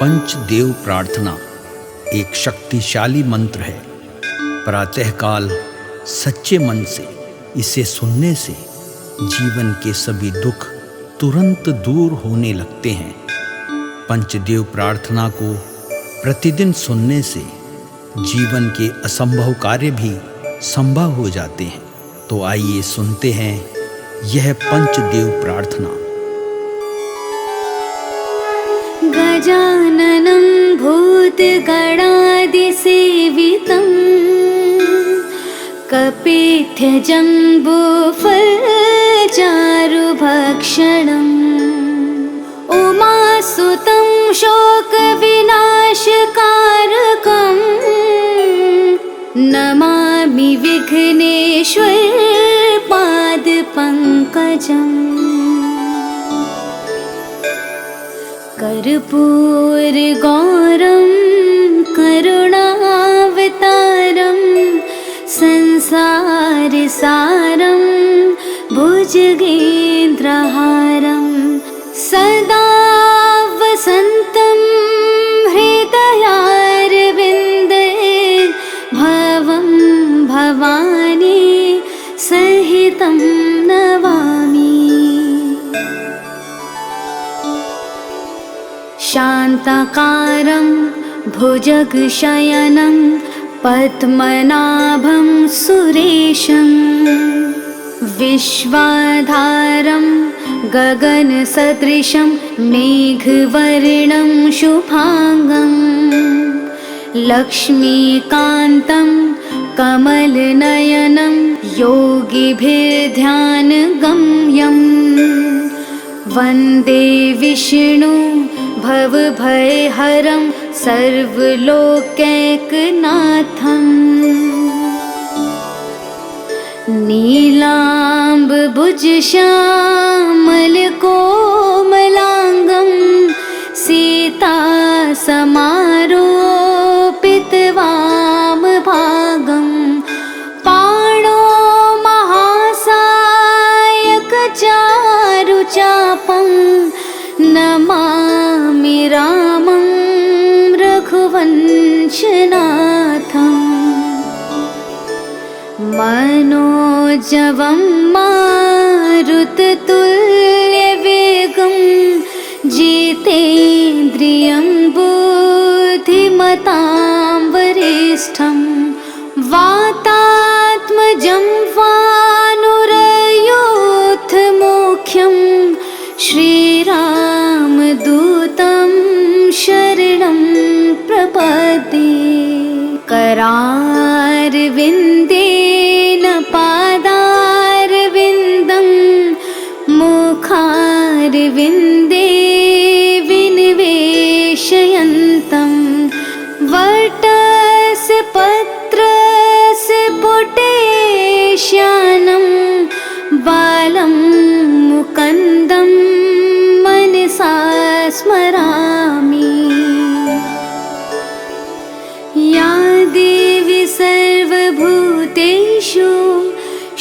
पंचदेव प्रार्थना एक शक्तिशाली मंत्र है। प्रातःकाल सच्चे मन से इसे सुनने से जीवन के सभी दुख तुरंत दूर होने लगते हैं। पंचदेव प्रार्थना को प्रतिदिन सुनने से जीवन के असंभव कार्य भी संभव हो जाते हैं। तो आइए सुनते हैं यह पंचदेव प्रार्थना। गजाननं भूतगणादिसेवितं कपित्थजम्बूफलचारुभक्षणम् उमासुतं शोकविनाशकारकम् नमामि विघ्नेश्वर पादपङ्कजम्। कर्पूरगौरं करुणावतारं संसारसारं भुजगेन्द्रहारं सदा वसन्तं हृदयारविन्दे भवं भवानी सहितं नमामि। शान्ताकारं भुजगशयनं पद्मनाभं सुरेशं विश्वाधारं गगनसदृशं मेघवर्णं शुभांगं लक्ष्मीकान्तं कमलनयनं योगिभिर्ध्यानगम्यं वन्दे विष्णु भवभयहरं सर्वलोकैकनाथम्। नीलाम्बुजश्यामलकोमलाङ्गं सीतासमारोपितवामभागं पाणो महासायकचारुचापं नमामि रामं रघुवंशनाथम्। मनोजवं मारुततुल्यवेगं जितेन्द्रियं बुद्धिमतां वरिष्ठं वातात्मजं वानुरयोधमुख्यं श्रीरामदूतं शरणं प्रपद्ये। करारविन्देन पादारविन्दं मुखारविन्दे विनिवेशयन्तं वटस्य पत्रस्य पुटेश्यानं बालं मुकुन्दं मनसा स्मरामि। या देवी सर्वभूतेषु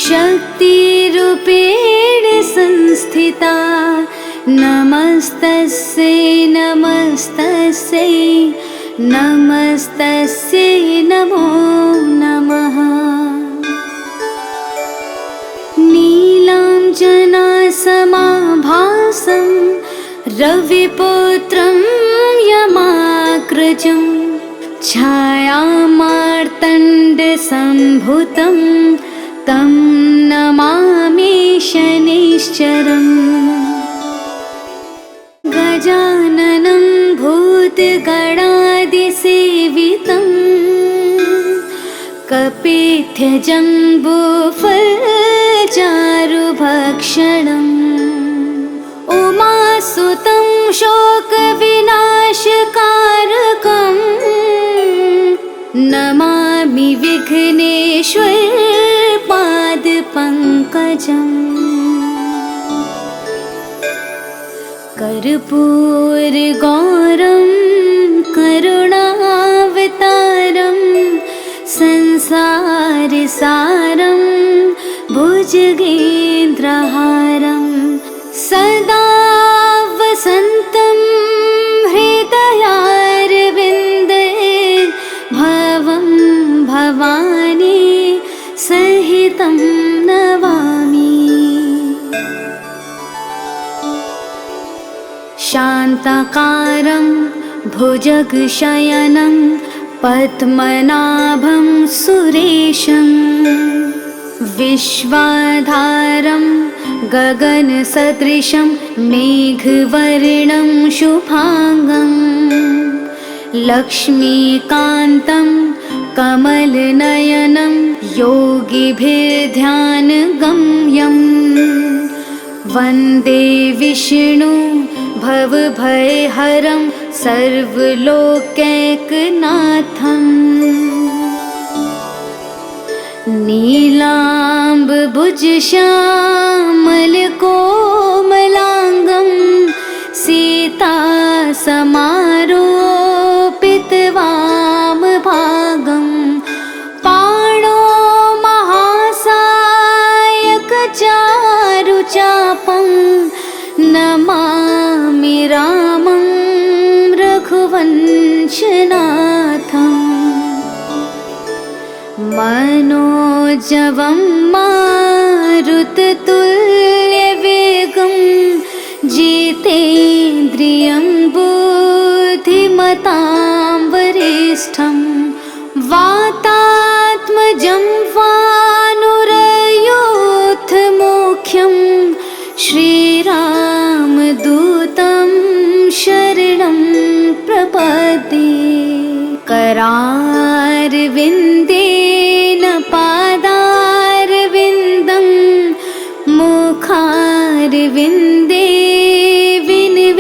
शक्तिरूपेण संस्थिता नमस्तस्यै नमस्तस्यै नमस्तस्यै नमो नमः। नीलाञ्जनासमाभासं रविपुत्रं यमाग्रजं छायामार्तण्डसम्भुतं तं नमामि शनैश्चरम्। गजाननं भूतगणादिसेवितं कपित्थजम्बूफलचारुभक्षणम् उमासुतं शोकविनाशकारकम् नमामि विघ्नेश्वर पादपङ्कजम्। कर्पूरगौरं करुणावतारं संसारसारं भुजगेन्द्रहारं सदा वसन्तं हृदया शान्ताकारं भुजगशयनं पद्मनाभं सुरेशं विश्वाधारं गगनसदृशं मेघवर्णं शुभांगं लक्ष्मीकान्तं कमलनयनं योगिभिर्ध्यानगम्यं वन्दे विष्णु भवभयहरं सर्वलोकैकनाथं नीलाम्बुजश्यामलकोमलाङ्गं सीतासमारोपितवामभागं पाणो महासायकचारुचापं नमामि रामं रघुवंशनाथम् मनोजवं मारुततुल्यवेगं जितेन्द्रियं बुद्धिमतां वरिष्ठं वातात्मजं वानुरयोधमुख्यं श्रीरामदूतं शरणं प्रपद्ये करारविन्देन पादारविन्दं मुखारविन्दे विनिवेशयन्तं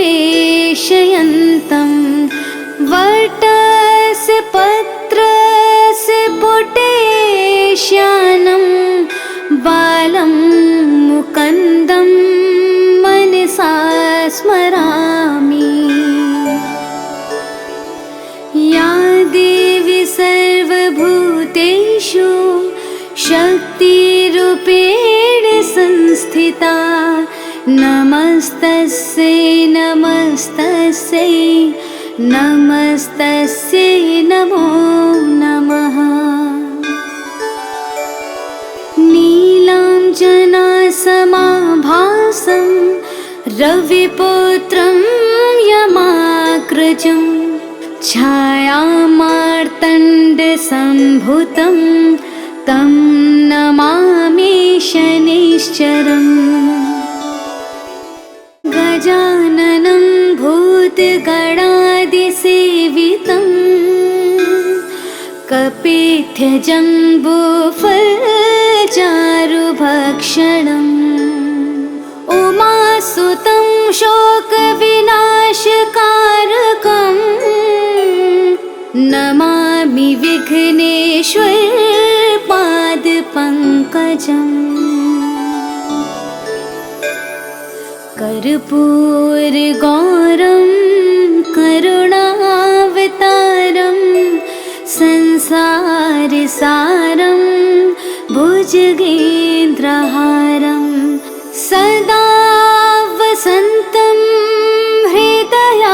वटस्य पत्रस्य पुटेश्यानं बालं मुकुन्दं मनसा स्मरामि। या देवी सर्वभूतेषु शक्तिरूपेण संस्थिता नमस्तस्यै नमस्तस्यै नमस्तस्यै नमो नमः। नीलाञ्जनासमाभासं रविपुत्रं यमाग्रजं छायामार्तण्डसम्भुतं तं नमामि शनैश्चरम् गजाननं भूतगणादिसेवितं कपित्थजम्बूफलचारुभक्षणम् उमासुतं शोकविनाशकारकं नमामि विघ्नेश्वरपादपङ्कजम् कर्पूरगौरं करुणावतारं संसारसारं भुजगेन्द्रहारं सदा वसन्तं हृदयारविन्दे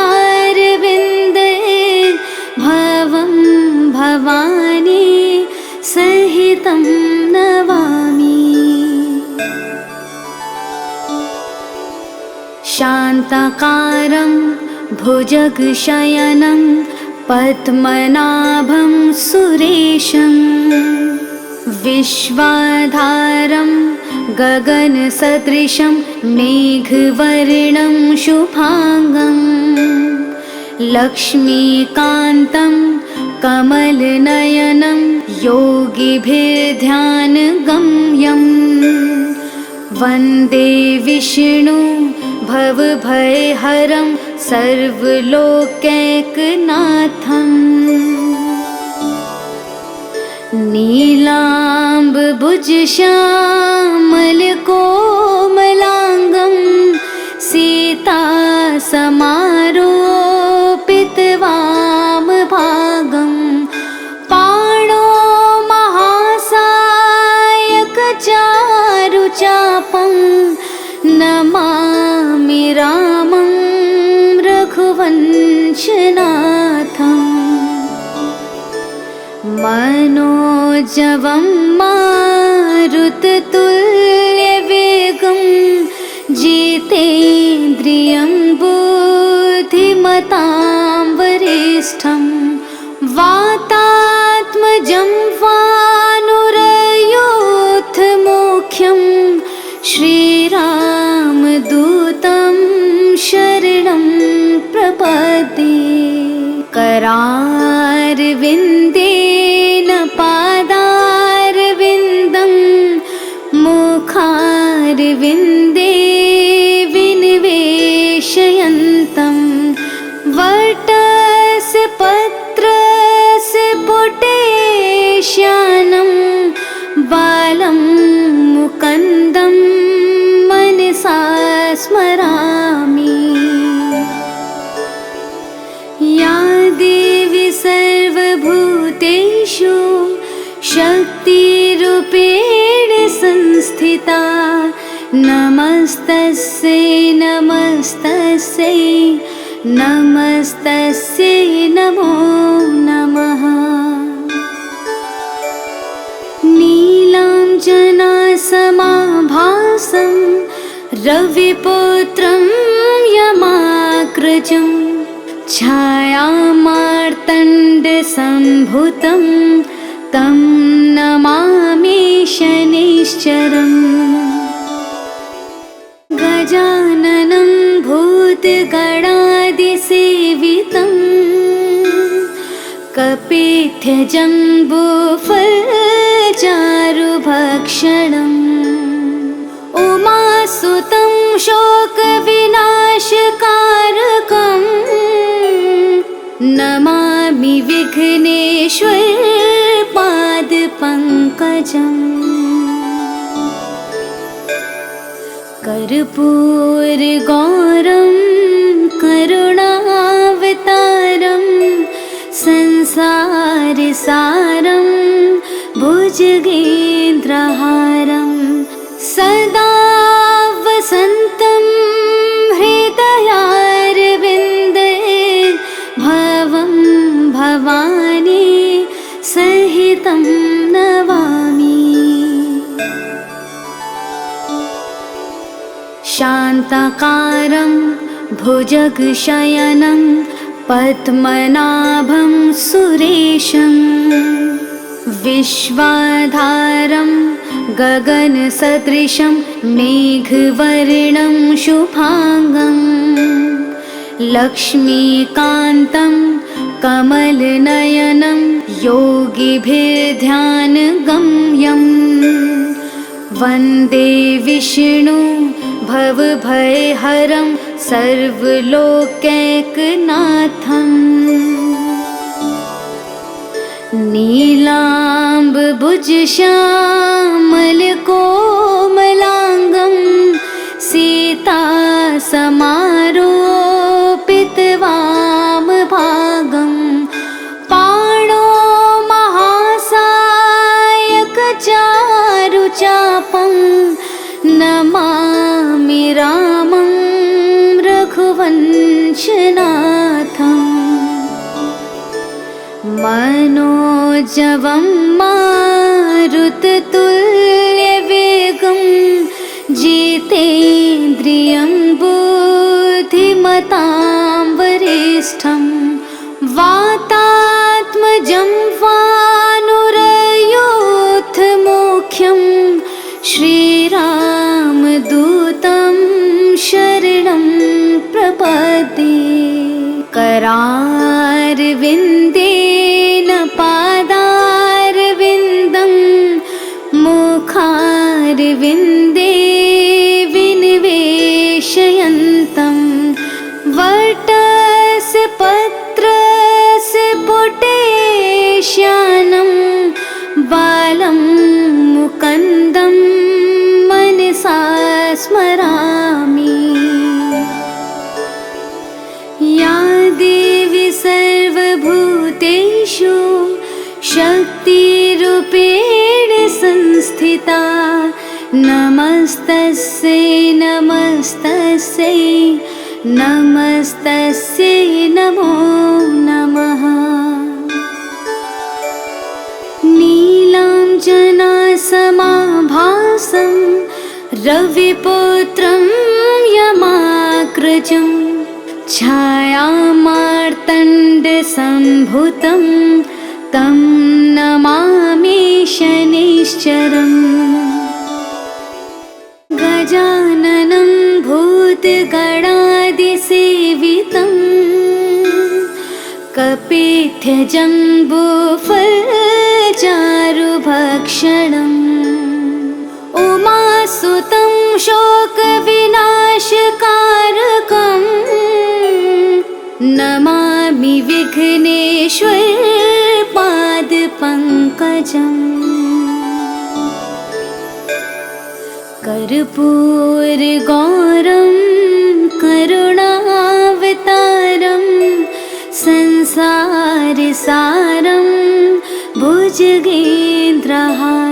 भवं भवानी सहितं नमामि। शान्ताकारं भुजगशयनं पद्मनाभं सुरेशं विश्वाधारं गगनसदृशं मेघवर्णं शुभांगं लक्ष्मीकान्तं कमलनयनं योगिभिर्ध्यानगम्यं वन्दे विष्णु भवभयहरं सर्वलोकैकनाथं नीलाम्बुजश्यामलकोमलाङ्गं सीतासमारोपितवामभागं पाणो महासायकचारुचापं नमामि रामं रघुवंशनाथम् मनोजवं मारुततुल्यवेगं जितेन्द्रियं धीमतां वरिष्ठं वातात्मजं वानुरयोधमुख्यं श्रीरामदूतं शरणं प्रपद्ये। करारविन्देन पादारविन्दं मुखारविन्दे विनिवेशयन्तं वटस्य पत्रस्य पुटेश्यानं बालं मुकुन्दं मनसा स्मरामि। या देवी सर्वभूतेषु शक्तिरूपेण संस्थिता नमस्तस्यै नमस्तस्यै नमस्तस्यै नमो नमः। नीलाञ्जनासमाभासं रविपुत्रं यमाग्रजं छायामार्तण्डसम्भूतं तं नमामि शनैश्चरम्। गजाननं भूतगणादिसेवितं कपित्थजम्बूफलचारुभक्षणम् उमासुतं शोकविनाशकारकं नमामि विघ्नेश्वरपादपङ्कजम्। कर्पूरगौरं करुणावतारं संसारसारं भुजगेन्द्रहारं सदा वसन्तं हृदयारविन्दे भवं भवानी सहितं नमामि। शान्ताकारं भुजगशयनं पद्मनाभं सुरेशं विश्वाधारं गगनसदृशं मेघवर्णं शुभांगं लक्ष्मीकान्तं कमलनयनं योगिभिर्ध्यानगम्यं वन्दे विष्णु भवभयहरं सर्वलोकैकनाथम्। नीलाम्बुजश्यामलकोमलाङ्गं सीतासमारोपितवामभागं पाणो महासायकचारुचापं नमामि रामं रघुवंशनाथम्। मनोजवं मारुततुल्यवेगं जितेन्द्रियं बुद्धिमतां वरिष्ठं वातात्मजं वानुरयोधमुख्यं श्रीरामदूतं शरणं प्रपद्ये। करारविन्देन पादारविन्दं मुखारविन्दे विनिवेशयन्तं वटस्य पत्रस्य पुटेश्यानं बालं मुकुन्दं मनसा स्मरामि। या देवी सर्वभूतेषु शक्तिरूपेण संस्थिता नमस्तस्यै नमस्तस्यै नमस्तस्यै नमो नमः। नीलाञ्जनासमाभासं रविपुत्रं यमाग्रजं छायामार्तण्डसम्भुतं तं नमामि शनिश्चरम्। गजाननं भूतगणादिसेवितं कपित्थजम्बूफलचारुभक्षणम्। उमासुतं शोकविनाशकारकम् नमामि विघ्नेश्वर पादपङ्कजम्। कर्पूरगौरं करुणावतारं संसारसारं भुजगेन्द्रहारम्।